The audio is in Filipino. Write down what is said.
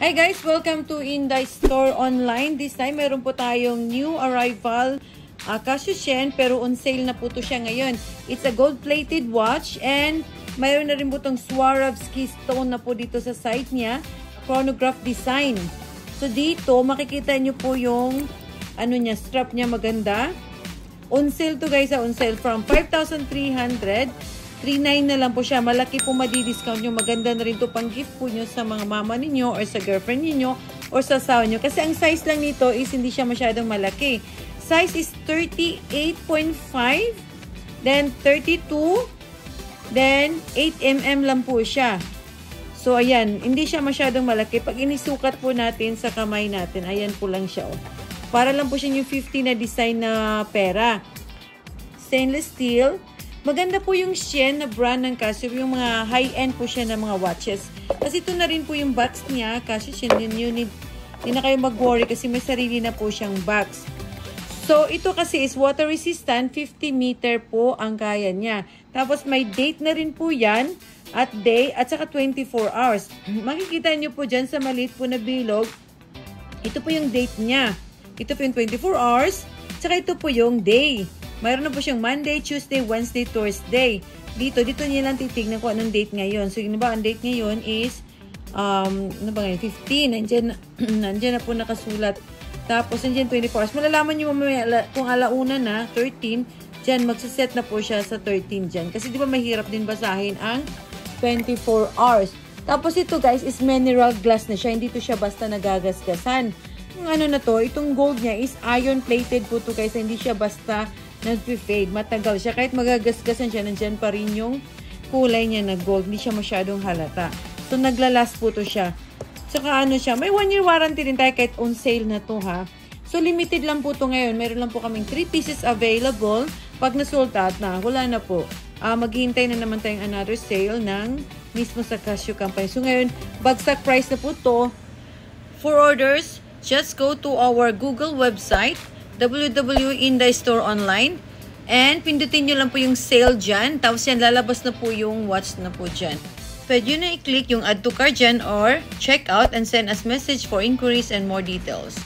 Hi guys! Welcome to Inday Store Online. This time, meron po tayong new arrival Casio Shen, pero on sale na po to siya ngayon. It's a gold-plated watch and mayroon na rin po itong Swarovski stone na po dito sa side niya. Chronograph design. So dito, makikita nyo po yung strap niya maganda. On sale to guys, on sale from 5,300. 3,900 na lang po siya. Malaki po madi-discount nyo. Maganda na rin to pang gift po nyo sa mga mama ninyo or sa girlfriend ninyo or sa asawa nyo. Kasi ang size lang nito is hindi siya masyadong malaki. Size is 38.5, then 32, then 8mm lang po siya. So, ayan. Hindi siya masyadong malaki. Pag inisukat po natin sa kamay natin, ayan po lang siya. Oh. Para lang po siya yung 50 na design na pera. Stainless steel. Maganda po yung Shen na brand ng Casio. Yung mga high-end po siya ng mga watches. Kasi ito na rin po yung box niya. Casio Shen, hindi na kayo mag-worry kasi may sarili na po siyang box. So, ito kasi is water resistant. 50 meter po ang kaya niya. Tapos, may date na rin po yan. At day, at saka 24 hours. Makikita nyo po dyan sa maliit po na bilog. Ito po yung date niya. Ito po yung 24 hours. Saka ito po yung day. Mayroon na po siyang Monday, Tuesday, Wednesday, Thursday. Dito niya lang titignan kung anong date ngayon. So, yun ba, ang date ngayon is, 15. Nandiyan na po nakasulat. Tapos, nandiyan 24 hours. Malalaman nyo mamaya kung alauna na, 13, dyan, magsaset na po siya sa 13 dyan. Kasi di ba mahirap din basahin ang 24 hours. Tapos, ito guys, is mineral glass na siya. Hindi to siya basta nagagasgasan. Yung na to, itong gold niya is iron plated po to guys. Hindi siya basta nag-fade. Matagal siya. Kahit magagasgasan siya, nandyan pa rin yung kulay niya na gold. Hindi siya masyadong halata. So, naglalast po to siya. Saka siya, may 1-year warranty rin tayo kahit on sale na to ha. So, limited lang po to ngayon. Meron lang po kaming 3 pieces available. Pag na-sold out na, wala na po. Maghihintay na naman tayong another sale ng mismo sa Casio company. So, ngayon, bagsak price na po to. For orders, just go to our Google website, www.indaystore.online, and pindutin nyo lang po yung sale dyan. Tapos yan, lalabas na po yung watch na po dyan. Pwede nyo na i-click yung add to cart dyan or check out and send us message for inquiries and more details.